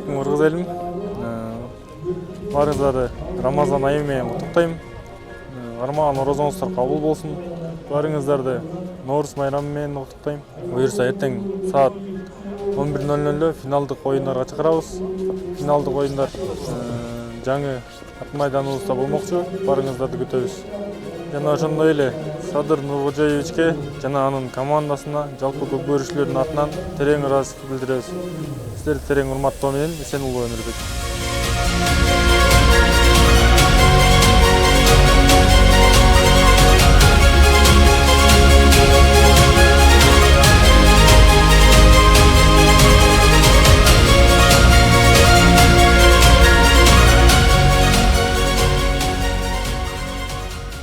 Ассалаумағалейкум ырғыз елім. Барыңыздарды Рамазан айымен құттықтаймын. Арман оразаңыздар қабыл болсын. Барыңыздарды Наурыз майрамымен құттықтаймын. Бұйырса ертең саат 11:00 финалдық ойындарға чакырабыз. Финалдық ойындар жаңы ат майданыбызда болмокчу. Барыңыздарды күтөбүз. Жана ошондой эле Садыр Нуркожоевичке жана анын командасына, жалпы көк көрүүчүлөрдүн атынан терең ыраазычылык билдиребиз. Сиздерди терең урматтоо менен Эсен Улуу Өмүрбек.